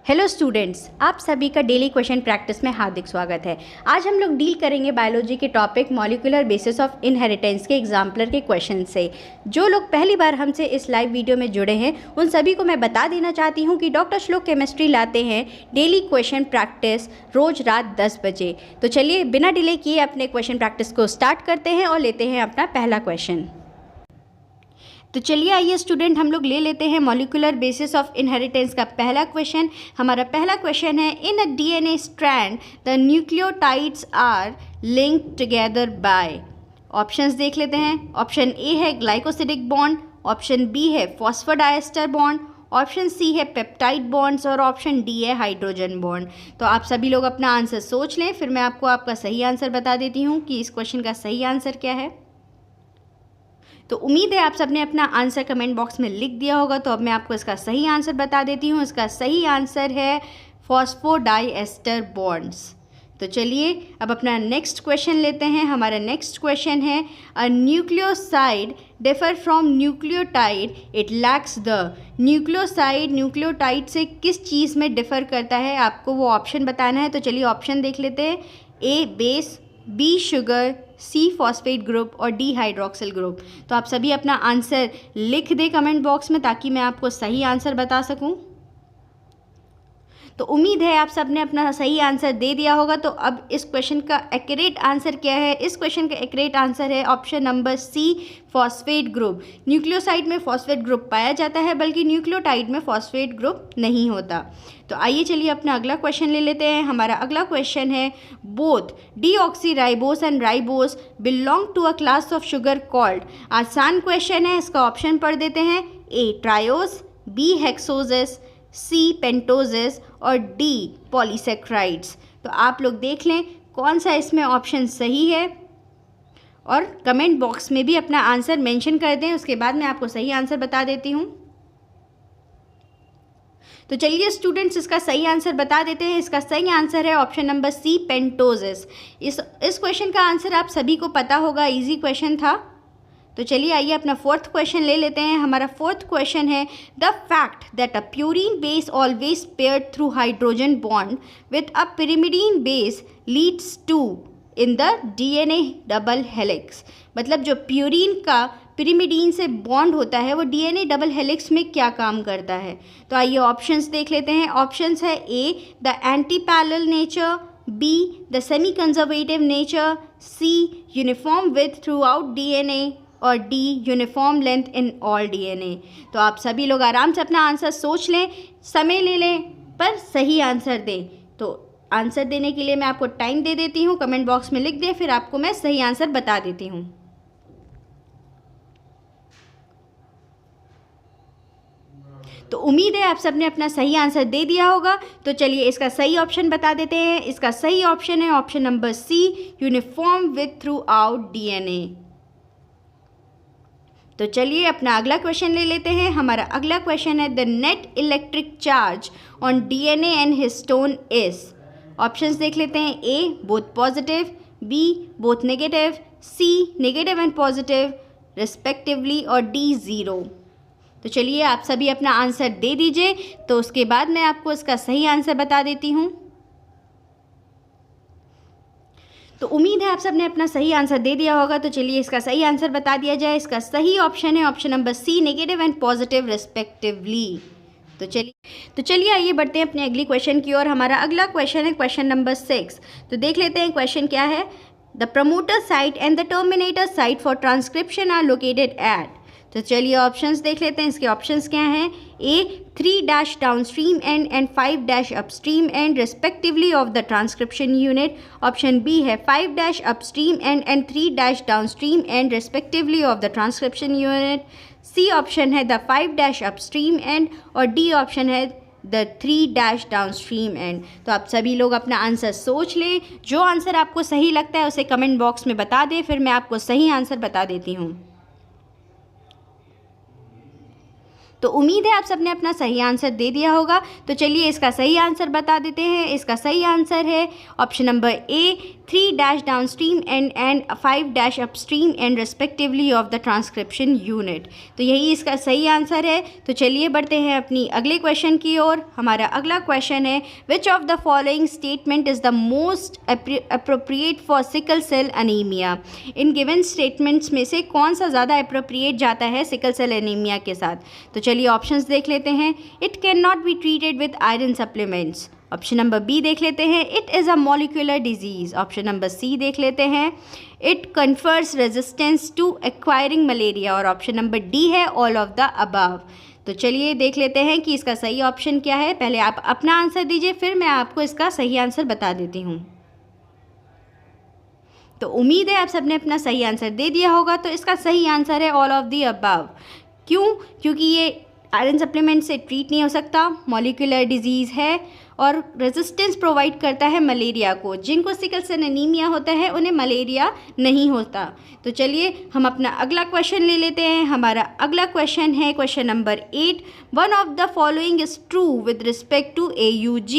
Hello students, आप सभी का डेली क्वेश्चन प्रैक्टिस में हार्दिक स्वागत है। आज हम लोग डील करेंगे बायोलॉजी के topic molecular basis of inheritance के एग्जाम्पलर के क्वेश्चन से। जो लोग पहली बार हमसे इस लाइव वीडियो में जुड़े हैं उन सभी को मैं बता देना चाहती हूं कि डॉक्टर श्लोक केमिस्ट्री लाते हैं डेली क्वेश्चन प्रैक्टिस रोज़ रात 10 बजे। तो चलिए बिना डिले किए अपने क्वेश्चन प्रैक्टिस को स्टार्ट करते हैं और लेते हैं अपना पहला क्वेश्चन। तो चलिए आइए स्टूडेंट, हम लोग ले लेते हैं मॉलिक्यूलर बेसिस ऑफ इनहेरिटेंस का पहला क्वेश्चन। हमारा पहला क्वेश्चन है, in a DNA strand the nucleotides are linked together by. Options देख लेते हैं। ऑप्शन ए है ग्लाइकोसिडिक बॉन्ड, ऑप्शन बी है फॉस्फोडाइएस्टर बॉन्ड, ऑप्शन सी है पेप्टाइड बॉन्ड्स और ऑप्शन डी है हाइड्रोजन बॉन्ड। तो आप सभी लोग अपना आंसर सोच लें, फिर मैं आपको आपका सही आंसर बता देती हूँ कि इस क्वेश्चन का सही आंसर क्या है। तो उम्मीद है आप सबने अपना आंसर कमेंट बॉक्स में लिख दिया होगा। तो अब मैं आपको इसका सही आंसर बता देती हूँ। इसका सही आंसर है फॉस्फोडाइएस्टर बॉन्ड्स। तो चलिए अब अपना नेक्स्ट क्वेश्चन लेते हैं। हमारा नेक्स्ट क्वेश्चन है, a nucleoside differ from nucleotide it lacks the. Nucleoside nucleotide से किस चीज़ में डिफ़र करता है, आपको वो ऑप्शन बताना है। तो चलिए ऑप्शन देख लेते हैं। ए बेस, बी शुगर, सी फॉस्फेट ग्रुप और डी हाइड्रोक्सिल ग्रुप। तो आप सभी अपना आंसर लिख दें कमेंट बॉक्स में ताकि मैं आपको सही आंसर बता सकूं। तो उम्मीद है आप सब ने अपना सही आंसर दे दिया होगा। तो अब इस क्वेश्चन का एक्यूरेट आंसर क्या है? इस क्वेश्चन का एक्यूरेट आंसर है option number C, phosphate group. Nucleoside में फॉस्फेट ग्रुप पाया जाता है, बल्कि न्यूक्लियोटाइड में फॉस्फेट ग्रुप नहीं होता। तो आइए चलिए अपना अगला क्वेश्चन ले लेते हैं। हमारा अगला क्वेश्चन है, both deoxyribose and ribose belong to a class of sugar called. आसान क्वेश्चन है, इसका ऑप्शन पढ़ देते हैं। A triose, B hexoses, C pentoses और डी पॉलीसेक्राइड्स। तो आप लोग देख लें कौन सा इसमें ऑप्शन सही है और कमेंट बॉक्स में भी अपना आंसर मेंशन कर दें। उसके बाद मैं आपको सही आंसर बता देती हूँ। तो चलिए स्टूडेंट्स, इसका सही आंसर बता देते हैं। इसका सही आंसर है ऑप्शन नंबर सी, पेंटोजेस। इस क्वेश्चन का आंसर आप सभी को पता होगा, इजी क्वेश्चन था। तो चलिए आइए अपना फोर्थ क्वेश्चन ले लेते हैं। हमारा फोर्थ क्वेश्चन है, the fact that a purine base always paired through hydrogen bond with a pyrimidine base leads to in the DNA double helix. मतलब जो प्यूरीन का पिरिमिडीन से बॉन्ड होता है वो डीएनए डबल हेलिक्स में क्या काम करता है। तो आइए ऑप्शंस देख लेते हैं। ऑप्शंस है A the antiparallel nature, B the semi conservative nature, C uniform with throughout DNA और D uniform length in all DNA. तो आप सभी लोग आराम से अपना आंसर सोच लें, समय ले लें, पर सही आंसर दें। तो आंसर देने के लिए मैं आपको टाइम दे देती हूँ, कमेंट बॉक्स में लिख दें, फिर आपको मैं सही आंसर बता देती हूँ। तो उम्मीद है आप सबने अपना सही आंसर दे दिया होगा। तो चलिए इसका सही ऑप्शन बता देते हैं। इसका सही ऑप्शन है option number C, uniform with throughout DNA. तो चलिए अपना अगला क्वेश्चन ले लेते हैं। हमारा अगला क्वेश्चन है, the net electric charge on DNA and histone is. Options देख लेते हैं। A both positive, B both negative, C negative and positive respectively और डी ज़ीरो। तो चलिए आप सभी अपना आंसर दे दीजिए। तो उसके बाद मैं आपको इसका सही आंसर बता देती हूँ। तो उम्मीद है आप सबने अपना सही आंसर दे दिया होगा। तो चलिए इसका सही आंसर बता दिया जाए। इसका सही ऑप्शन है option number C, negative and positive respectively. तो चलिए आइए बढ़ते हैं अपने अगली क्वेश्चन की ओर। हमारा अगला क्वेश्चन है क्वेश्चन नंबर 6। तो देख लेते हैं क्वेश्चन क्या है। The promoter site and the terminator site for transcription are located at. तो चलिए ऑप्शंस देख लेते हैं। इसके ऑप्शंस क्या हैं। A 3 downstream end 5 upstream end respectively of the transcription unit. Option B है 5 upstream end 3 downstream end respectively of the transcription unit. C option है द 5 अपस्ट्रीम एंड और डी ऑप्शन है द 3 डाउनस्ट्रीम एंड। तो आप सभी लोग अपना answer सोच लें। जो आंसर आपको सही लगता है उसे कमेंट बॉक्स में बता दें, फिर मैं आपको सही आंसर बता देती हूँ। तो उम्मीद है आप सबने अपना सही आंसर दे दिया होगा। तो चलिए इसका सही आंसर बता देते हैं। इसका सही आंसर है option number A, 3 downstream end 5 upstream and respectively of the transcription unit. तो यही इसका सही आंसर है। तो चलिए बढ़ते हैं अपनी अगले क्वेश्चन की ओर। हमारा अगला क्वेश्चन है, which of the following statement is the most appropriate for sickle cell anaemia. इन गिवन स्टेटमेंट्स में से कौन सा ज़्यादा अप्रोप्रिएट जाता है सिकल सेल एनीमिया के साथ। तो चलिए ऑप्शंस देख लेते हैं। It can not be treated with iron supplements. Option number B देख लेते हैं, it is a molecular disease. Option number C देख लेते हैं, it confers resistance to acquiring malaria. और ऑप्शन नंबर डी है ऑल ऑफ द अबव। तो चलिए देख लेते हैं कि इसका सही ऑप्शन क्या है। पहले आप अपना आंसर दीजिए, फिर मैं आपको इसका सही आंसर बता देती हूँ। तो उम्मीद है आप सबने अपना सही आंसर दे दिया होगा। तो इसका सही आंसर है ऑल ऑफ दी अबव। क्यों? क्योंकि ये आयरन सप्लीमेंट से ट्रीट नहीं हो सकता, मॉलिक्यूलर डिजीज़ है और रेजिस्टेंस प्रोवाइड करता है मलेरिया को। जिनको सिकल सेल एनीमिया होता है उन्हें मलेरिया नहीं होता। तो चलिए हम अपना अगला क्वेश्चन ले लेते हैं। हमारा अगला क्वेश्चन है question number 8, one of the following is true with respect to AUG।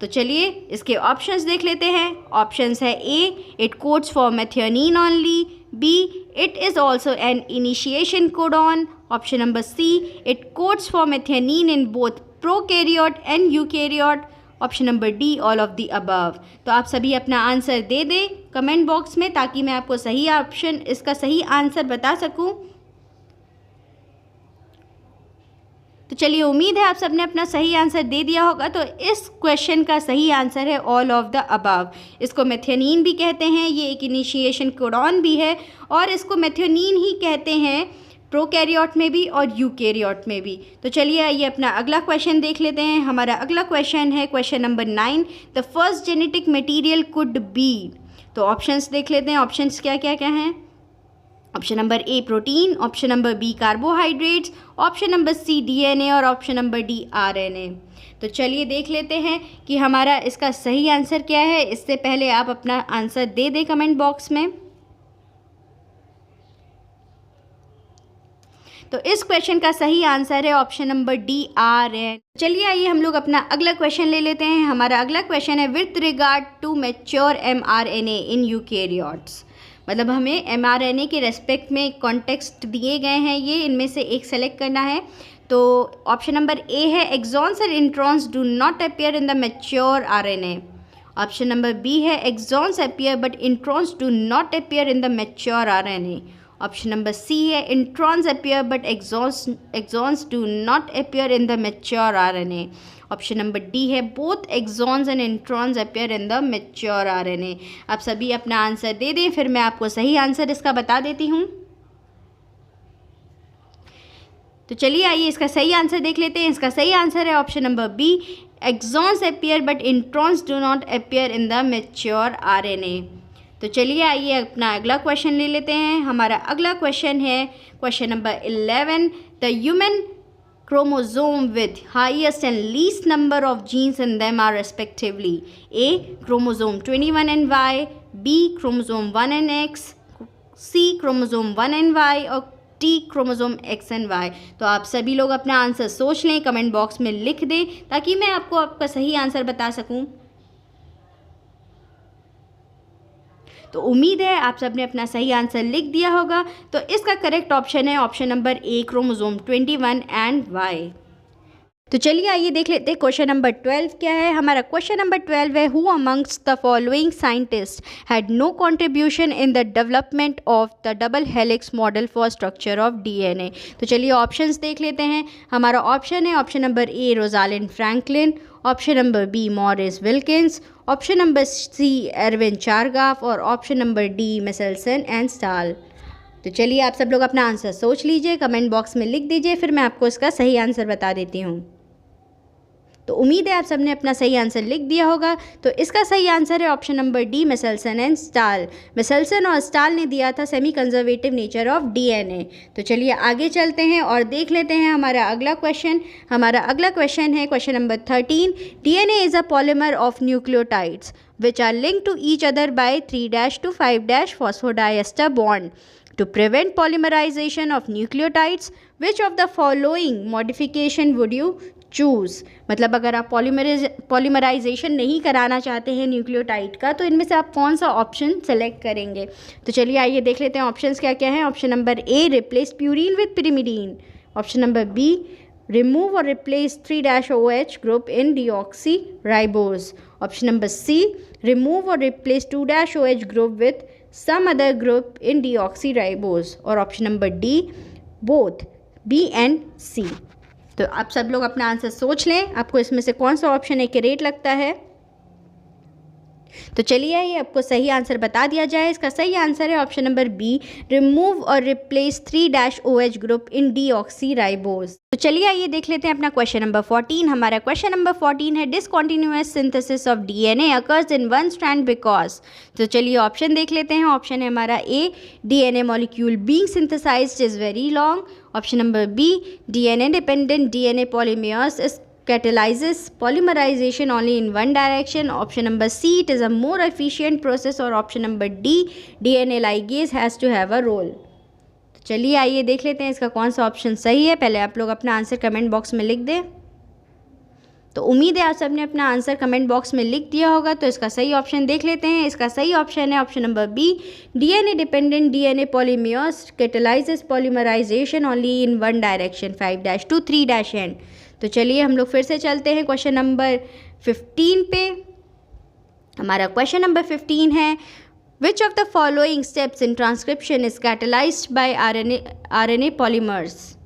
तो चलिए इसके ऑप्शंस देख लेते हैं। ऑप्शंस है A, it codes for methionine only. B, it is also an initiation codon. Option number C, it codes for methionine in both prokaryote and eukaryote. Option number D all of the above. तो आप सभी अपना answer दे दें comment box में, ताकि मैं आपको सही ऑप्शन, इसका सही आंसर बता सकूं। तो चलिए उम्मीद है आप सबने अपना सही आंसर दे दिया होगा। तो इस क्वेश्चन का सही आंसर है ऑल ऑफ द अबव। इसको मेथियोनिन भी कहते हैं, ये एक इनिशिएशन कोडॉन भी है, और इसको मेथियोनिन ही कहते हैं प्रोकैरियोट में भी और यूकैरियोट में भी। तो चलिए आइए अपना अगला क्वेश्चन देख लेते हैं। हमारा अगला क्वेश्चन है question number 9, the first genetic material could be. तो ऑप्शंस देख लेते हैं। ऑप्शंस क्या क्या क्या हैं। Option number A protein, option number B carbohydrates, option number C DNA और ऑप्शन नंबर डी RNA। तो चलिए देख लेते हैं कि हमारा इसका सही आंसर क्या है। इससे पहले आप अपना आंसर दे दें कमेंट बॉक्स में। तो इस क्वेश्चन का सही आंसर है ऑप्शन नंबर डी RNA। चलिए आइए हम लोग अपना अगला क्वेश्चन ले लेते हैं। हमारा अगला क्वेश्चन है, with regard to mature mRNA in eukaryotes. मतलब हमें mRNA के रेस्पेक्ट में कॉन्टेक्स्ट दिए गए हैं, ये इनमें से एक सेलेक्ट करना है। तो ऑप्शन नंबर ए है, exons and introns do not appear in the mature RNA। Option number B है, exons appear but introns do not appear in the mature RNA। Option number C है, introns appear but exons do not appear in the mature RNA। Option number D है, both exons and introns appear in the mature RNA। आप सभी अपना answer दे दें, फिर मैं आपको सही आंसर इसका बता देती हूँ। तो चलिए आइए इसका सही आंसर देख लेते हैं। इसका सही आंसर है option number B, exons appear but introns do not appear in the mature RNA। तो चलिए आइए अपना अगला क्वेश्चन ले लेते हैं। हमारा अगला क्वेश्चन है question number 11, the human chromosome with highest and least number of genes in them are respectively A, chromosome 21 and Y, B, chromosome 1 and X, C, chromosome 1 and Y और T, chromosome X and Y। तो आप सभी लोग अपना answer सोच लें, comment box में लिख दें, ताकि मैं आपको आपका सही आंसर बता सकूं। तो उम्मीद है आप सबने अपना सही आंसर लिख दिया होगा। तो इसका करेक्ट ऑप्शन है option number A, chromosome 21 and Y। तो चलिए आइए देख लेते हैं क्वेश्चन नंबर 12 क्या है। हमारा क्वेश्चन नंबर 12 है, who amongst the following scientist had no contribution in the development of the double helix model for structure of DNA। तो चलिए ऑप्शंस देख लेते हैं। हमारा ऑप्शन है option number A, Rosalind Franklin, option number B, Maurice Wilkins, option number C, Erwin Chargaff और option number D, Meselson and Stahl. तो चलिए आप सब लोग अपना आंसर सोच लीजिए, कमेंट बॉक्स में लिख दीजिए, फिर मैं आपको इसका सही आंसर बता देती हूँ। तो उम्मीद है आप सबने अपना सही आंसर लिख दिया होगा। तो इसका सही आंसर है option number D, Meselson and Stahl. Meselson और स्टाल ने दिया था semi conservative nature of DNA। तो चलिए आगे चलते हैं और देख लेते हैं हमारा अगला क्वेश्चन। हमारा अगला क्वेश्चन है question number 13, DNA is a polymer of nucleotides which are linked to each other by 3' to 5' phosphodiester bond. To prevent polymerization of nucleotides, which of the following modification would you choose, मतलब अगर आप polymerisation नहीं कराना चाहते हैं nucleotide का तो इनमें से आप कौन सा ऑप्शन सेलेक्ट करेंगे। तो चलिए आइए देख लेते हैं ऑप्शंस क्या क्या हैं। Option number A, replace purine with pyrimidine। Option number B, remove or replace 3-OH group in deoxyribose। Option number C, remove or replace 2-OH group with some other group in deoxyribose। और option number D, both B and C। तो आप सब लोग अपना answer सोच लें, आपको इसमें से कौन सा ऑप्शन एक्यूरेट लगता है। तो चलिए ये आपको सही आंसर बता दिया जाए। इसका सही आंसर है ऑप्शन नंबर बी, रिमूव और replace 3-OH group in deoxyribose. तो चलिए आइए देख लेते हैं अपना क्वेश्चन नंबर 14। हमारा क्वेश्चन नंबर 14 है, discontinuous synthesis of DNA occurs in one strand because. तो चलिए ऑप्शन देख लेते हैं। ऑप्शन है हमारा A, DNA molecule being synthesized is very long. Option number B, DNA dependent DNA polymerase is catalyzes polymerization only in one direction। Option number C, it is a more efficient process। और option number D, DNA ligase has to have a role। तो चलिए आइए देख लेते हैं इसका कौन सा ऑप्शन सही है। पहले आप लोग अपना आंसर कमेंट बॉक्स में लिख दें। तो उम्मीद है आप सबने अपना आंसर कमेंट बॉक्स में लिख दिया होगा। तो इसका सही ऑप्शन देख लेते हैं। इसका सही ऑप्शन है option number B, DNA dependent DNA polymerase catalyses polymerisation only in one direction 5-to 3-N। तो चलिए हम लोग फिर से चलते हैं क्वेश्चन नंबर 15 पे। हमारा क्वेश्चन नंबर 15 है, which of the following steps in transcription is catalysed by RNA polymers.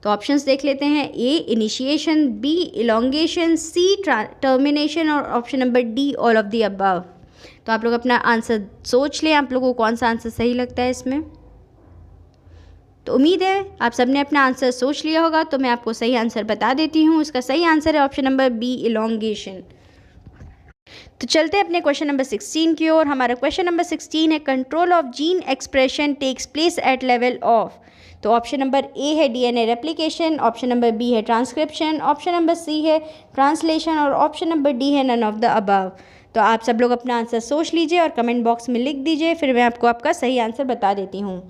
तो ऑप्शंस देख लेते हैं। ए, इनिशिएशन, बी, इलोंगेशन, सी, टर्मिनेशन और option number D, all of the above. तो आप लोग अपना आंसर सोच लें, आप लोगों को कौन सा आंसर सही लगता है इसमें। तो उम्मीद है आप सबने अपना आंसर सोच लिया होगा। तो मैं आपको सही आंसर बता देती हूँ। इसका सही आंसर है ऑप्शन नंबर बी, इलोंगेशन। तो चलते हैं अपने क्वेश्चन नंबर 16 की ओर। हमारा क्वेश्चन नंबर 16 है, control of gene expression takes place at level of. तो ऑप्शन नंबर ए है DNA replication, option number B है ट्रांसक्रिप्शन, ऑप्शन नंबर सी है ट्रांसलेशन और ऑप्शन नंबर डी है नन ऑफ द अबव। तो आप सब लोग अपना आंसर सोच लीजिए और कमेंट बॉक्स में लिख दीजिए, फिर मैं आपको आपका सही आंसर बता देती हूँ।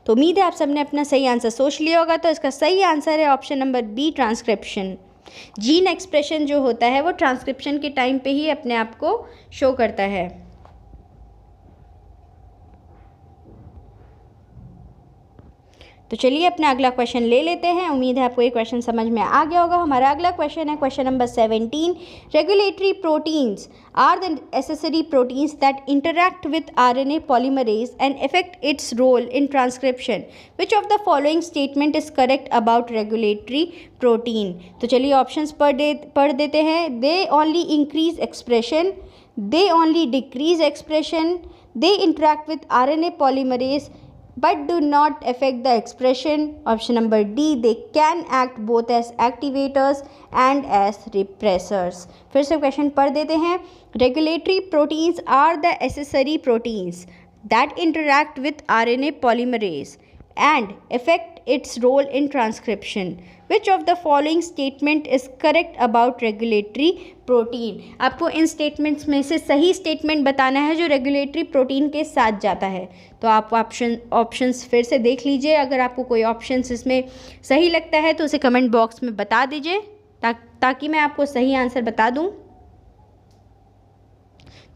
तो उम्मीद है आप सबने अपना सही आंसर सोच लिया होगा। तो इसका सही आंसर है option number B, transcription. Gene expression जो होता है वो ट्रांसक्रिप्शन के टाइम पे ही अपने आप को शो करता है। तो चलिए अपना अगला क्वेश्चन ले लेते हैं। उम्मीद है आपको ये क्वेश्चन समझ में आ गया होगा। हमारा अगला क्वेश्चन है question number 17, regulatory proteins are the accessory proteins that interact with RNA polymerase and affect its role in transcription. Which of the following statement is correct about regulatory protein. तो चलिए options पढ़ देते हैं। They only increase expression, they only decrease expression, they interact with RNA polymerase but do not affect the expression। Option number D, they can act both as activators and as repressors। फिर से question पढ़ देते हैं। Regulatory proteins are the accessory proteins that interact with RNA polymerase and affect its role in transcription। Which of the following statement is correct about regulatory protein। आपको इन statements में से सही statement बताना है जो रेगुलेटरी प्रोटीन के साथ जाता है। तो आप ऑप्शंस फिर से देख लीजिए। अगर आपको कोई ऑप्शंस इसमें सही लगता है तो उसे कमेंट बॉक्स में बता दीजिए ताकि मैं आपको सही आंसर बता दूं।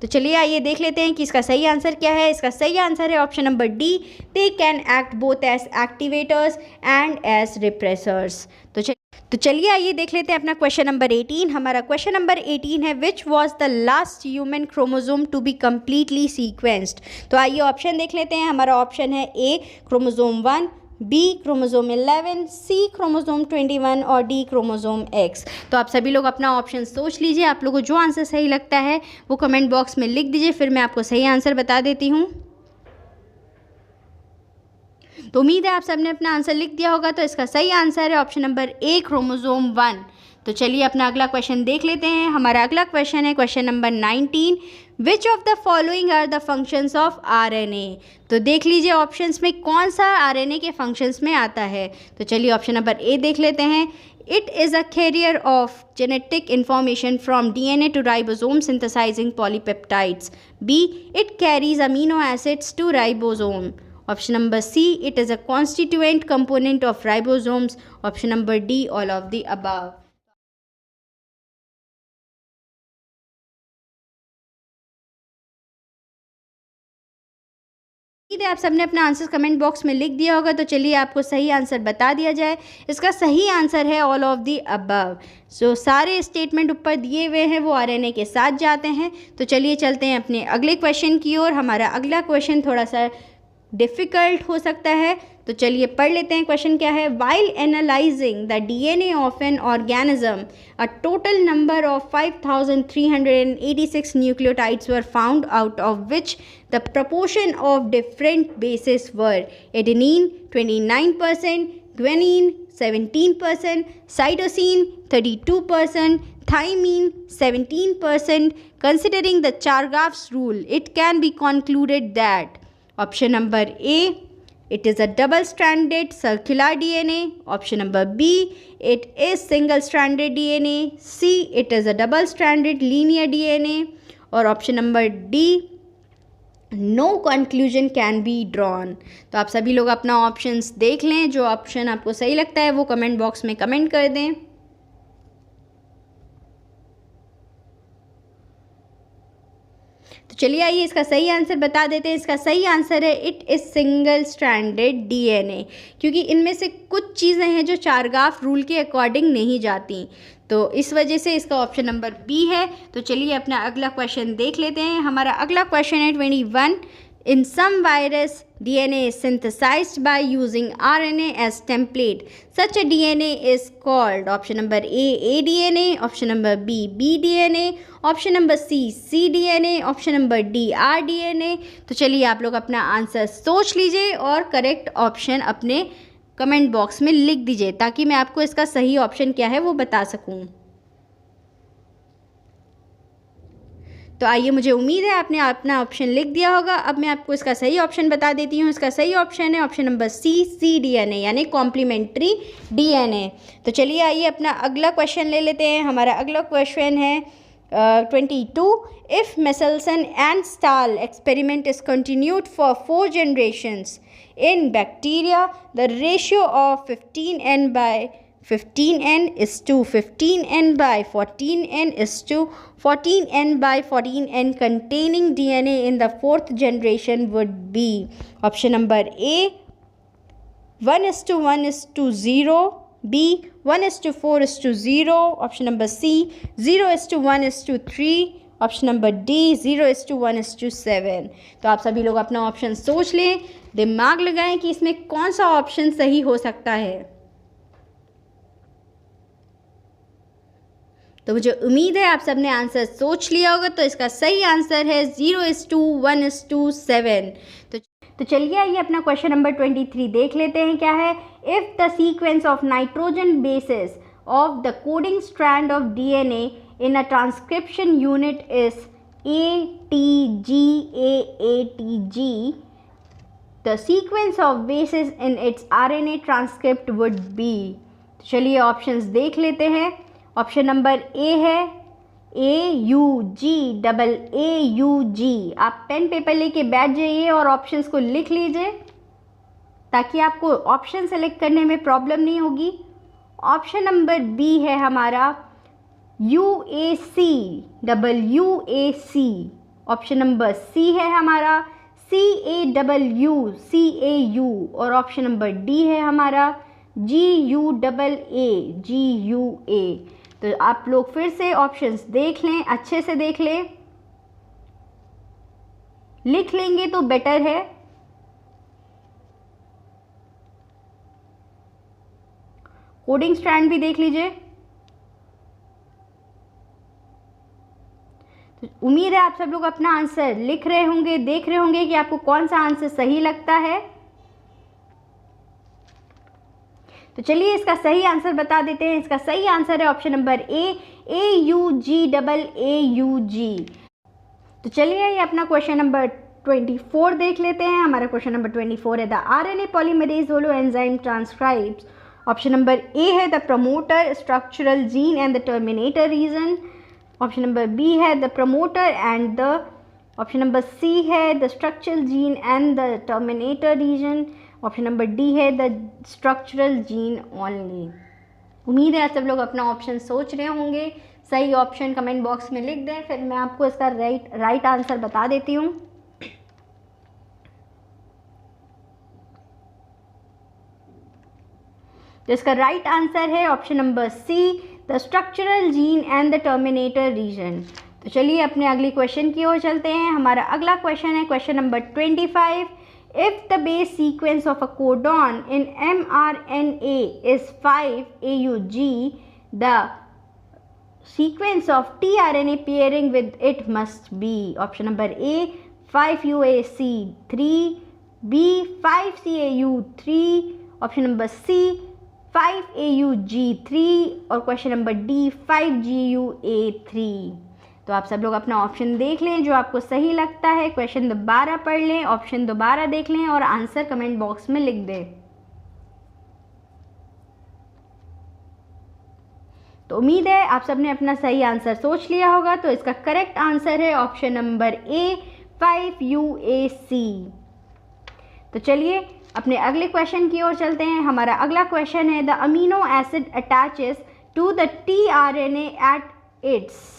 तो चलिए आइए देख लेते हैं कि इसका सही आंसर क्या है। इसका सही आंसर है option number D, they can act both as activators and as repressors. तो चलिए आइए देख लेते हैं अपना क्वेश्चन नंबर 18। हमारा क्वेश्चन नंबर 18 है, which was the last human chromosome to be completely sequenced. तो आइए ऑप्शन देख लेते हैं। हमारा ऑप्शन है A, chromosome 1, B, chromosome 11, C, chromosome 21 और डी, क्रोमोजोम एक्स। तो आप सभी लोग अपना ऑप्शन सोच लीजिए। आप लोगों को जो आंसर सही लगता है वो कमेंट बॉक्स में लिख दीजिए, फिर मैं आपको सही आंसर बता देती हूँ। तो उम्मीद है आप सबने अपना आंसर लिख दिया होगा। तो इसका सही आंसर है ऑप्शन नंबर ए, क्रोमोजोम 1। तो चलिए अपना अगला क्वेश्चन देख लेते हैं। हमारा अगला क्वेश्चन है question number 19, which of the following are the functions of RNA. तो देख लीजिए ऑप्शंस में कौन सा आरएनए के फंक्शंस में आता है। तो चलिए ऑप्शन नंबर ए देख लेते हैं। It is a carrier of genetic information from DNA to ribosome synthesising polypeptides. B, it carries amino acids to ribosome. Option number C, it is a constituent component of ribosomes. Option number D, all of the above. उम्मीद है आप सबने अपना answer comment box में लिख दिया होगा। तो चलिए आपको सही आंसर बता दिया जाए। इसका सही आंसर है ऑल ऑफ दी अबव। सो सारे स्टेटमेंट ऊपर दिए हुए हैं वो आरएनए के साथ जाते हैं। तो चलिए चलते हैं अपने अगले क्वेश्चन की ओर। हमारा अगला क्वेश्चन थोड़ा सा डिफ़िकल्ट हो सकता है, तो चलिए पढ़ लेते हैं क्वेश्चन क्या है। While analysing the DNA of an organism a total number of 5386 nucleotides were found, out of which the proportion of different bases were adenine 29%, guanine 17%, cytosine 32%, thymine 17%. Considering the Chargaff's rule, it can be concluded that option number A, it is a double-stranded circular DNA. Option number B, it is single-stranded DNA. C, it is a double-stranded linear DNA. और option number D, no conclusion can be drawn. तो आप सभी लोग अपना options देख लें। जो option आपको सही लगता है वो कमेंट बॉक्स में कमेंट कर दें। तो चलिए आइए इसका सही आंसर बता देते हैं। इसका सही आंसर है it is single stranded DNA, क्योंकि इनमें से कुछ चीज़ें हैं जो चारगाफ रूल के अकॉर्डिंग नहीं जाती, तो इस वजह से इसका ऑप्शन नंबर बी है। तो चलिए अपना अगला क्वेश्चन देख लेते हैं। हमारा अगला क्वेश्चन है 21। इन सम virus DNA is synthesized by using RNA as template. Such a DNA is called option number A, ADNA, option number B, BDNA, option number C, cDNA, option number D, rDNA। तो चलिए आप लोग अपना answer सोच लीजिए और correct option अपने comment box में लिख दीजिए, ताकि मैं आपको इसका सही ऑप्शन क्या है वो बता सकूं। तो आइए, मुझे उम्मीद है आपने अपना ऑप्शन लिख दिया होगा। अब मैं आपको इसका सही ऑप्शन बता देती हूँ। इसका सही ऑप्शन है ऑप्शन नंबर सी, cDNA, यानी कॉम्प्लीमेंट्री DNA। तो चलिए आइए अपना अगला क्वेश्चन ले लेते हैं। हमारा अगला क्वेश्चन है 22। If Meselson and stall experiment is continued for 4 generations in bacteria, the ratio of 15N by 15N is to 15N by 14N is to 14N by 14N containing DNA in the 4th generation would be option number A, 1:1:0, B, 1:4:0, option number C, 0:1:3, option number D, 0:1:7। तो आप सभी लोग अपना option सोच लें, दिमाग लगाएं कि इसमें कौन सा ऑप्शन सही हो सकता है। तो मुझे उम्मीद है आप सबने आंसर सोच लिया होगा। तो इसका सही आंसर है 0:1:7। तो चलिए आइए अपना क्वेश्चन नंबर 23 देख लेते हैं क्या है। If the sequence of nitrogen bases of the coding strand of DNA in a transcription unit is ATGAATG, the sequence of bases in its RNA transcript would be। चलिए ऑप्शंस देख लेते हैं। Option number A है AUG। आप pen paper लेके बैठ जाइए और ऑप्शंस को लिख लीजिए, ताकि आपको ऑप्शन सेलेक्ट करने में प्रॉब्लम नहीं होगी। ऑप्शन नंबर बी है हमारा UAC। ऑप्शन नंबर सी है हमारा CAW। और ऑप्शन नंबर डी है हमारा GUA। तो आप लोग फिर से ऑप्शंस देख लें, अच्छे से देख लें, लिख लेंगे तो बेटर है। कोडिंग स्ट्रैंड भी देख लीजिए। तो उम्मीद है आप सब लोग अपना आंसर लिख रहे होंगे, देख रहे होंगे कि आपको कौन सा आंसर सही लगता है। तो चलिए इसका सही आंसर बता देते हैं। इसका सही आंसर है ऑप्शन नंबर ए, AUG। तो चलिए ये अपना क्वेश्चन नंबर 24 देख लेते हैं। हमारा क्वेश्चन नंबर 24 है the RNA polymerase holoenzyme transcribes. Option number A है the promoter, structural gene and the terminator region. Option number B है the promoter and the, option number C है the structural gene and the terminator region. Option number D है the structural gene only. उम्मीद है आप सब लोग अपना option सोच रहे होंगे। सही ऑप्शन कमेंट बॉक्स में लिख दें, फिर मैं आपको इसका राइट आंसर बता देती हूँ। तो इसका राइट आंसर है option number C, the structural gene and the terminator region. तो चलिए अपने अगली क्वेश्चन की ओर चलते हैं। हमारा अगला क्वेश्चन है question number 25। If the base sequence of a codon in mRNA is 5AUG, the sequence of tRNA pairing with it must be option number A 5UAC3, B 5CAU3, option number C 5AUG3 और question number D 5GUA3। तो आप सब लोग अपना option देख लें जो आपको सही लगता है। क्वेश्चन दोबारा पढ़ लें, ऑप्शन दोबारा देख लें और आंसर कमेंट बॉक्स में लिख दें। तो उम्मीद है आप सबने अपना सही आंसर सोच लिया होगा। तो इसका करेक्ट आंसर है ऑप्शन नंबर ए 5UAC। तो चलिए अपने अगले क्वेश्चन की ओर चलते हैं। हमारा अगला क्वेश्चन है the amino acid attaches to the tRNA at its.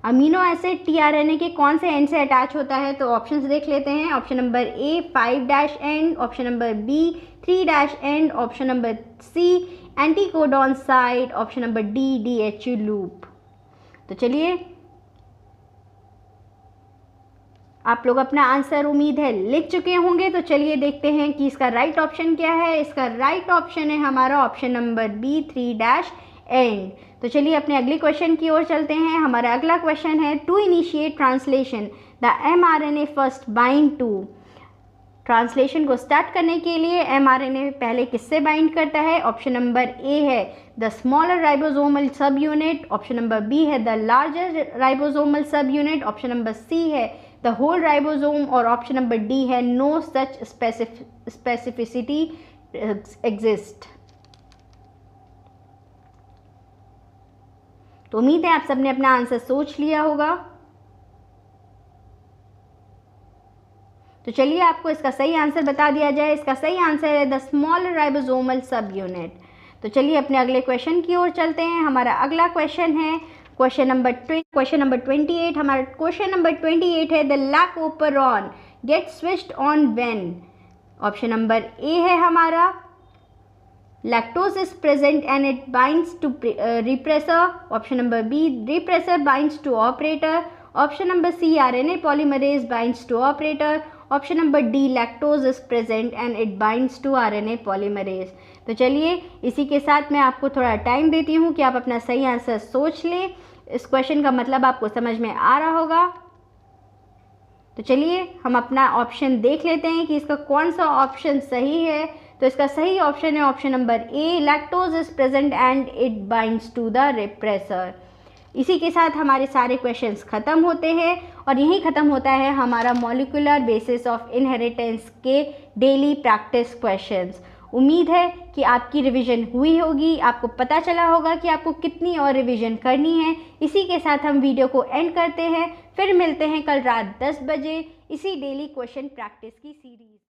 Amino acid tRNA के कौन से एंड से अटैच होता है? तो ऑप्शंस देख लेते हैं। Option number A 5' end, option number B 3' end, option number C anticodon side, option number D DHU loop. तो चलिए आप लोग अपना आंसर उम्मीद है लिख चुके होंगे। तो चलिए देखते हैं कि इसका राइट ऑप्शन क्या है। इसका राइट ऑप्शन है हमारा ऑप्शन नंबर बी 3' एंड। तो चलिए अपने अगले क्वेश्चन की ओर चलते हैं। हमारा अगला क्वेश्चन है to initiate translation the mRNA first bind to. Translation को स्टार्ट करने के लिए mRNA पहले किससे बाइंड करता है? ऑप्शन नंबर ए है the smaller ribosomal subunit, option number B है the larger ribosomal subunit, option number C है द होल राइबोसोम और ऑप्शन नंबर डी है नो सच स्पेसिफिसिटी एग्जिस्ट। तो उम्मीद है आप सबने अपना आंसर सोच लिया होगा। तो चलिए आपको इसका सही आंसर बता दिया जाए। इसका सही आंसर है द स्मॉलर राइबोसोमल सब यूनिट। तो चलिए अपने अगले क्वेश्चन की ओर चलते हैं। हमारा अगला क्वेश्चन है क्वेश्चन नंबर 28। हमारा क्वेश्चन नंबर 28 है the lac operon get switched on when. Option number A है हमारा lactose is present and it binds to repressor, option number B repressor binds to operator, option number C RNA polymerase binds to operator, option number D lactose is present and it binds to RNA polymerase। तो चलिए इसी के साथ मैं आपको थोड़ा time देती हूँ कि आप अपना सही आंसर सोच लें। इस क्वेश्चन का मतलब आपको समझ में आ रहा होगा। तो चलिए हम अपना ऑप्शन देख लेते हैं कि इसका कौन सा ऑप्शन सही है। तो इसका सही ऑप्शन है option number A lactose is present and it binds to the repressor. इसी के साथ हमारे सारे क्वेश्चंस ख़त्म होते हैं और यही ख़त्म होता है हमारा मॉलिक्यूलर बेसिस ऑफ इनहेरिटेंस के डेली प्रैक्टिस क्वेश्चंस। उम्मीद है कि आपकी रिवीजन हुई होगी, आपको पता चला होगा कि आपको कितनी और रिवीजन करनी है। इसी के साथ हम वीडियो को एंड करते हैं। फिर मिलते हैं कल रात 10 बजे इसी डेली क्वेश्चन प्रैक्टिस की सीरीज़।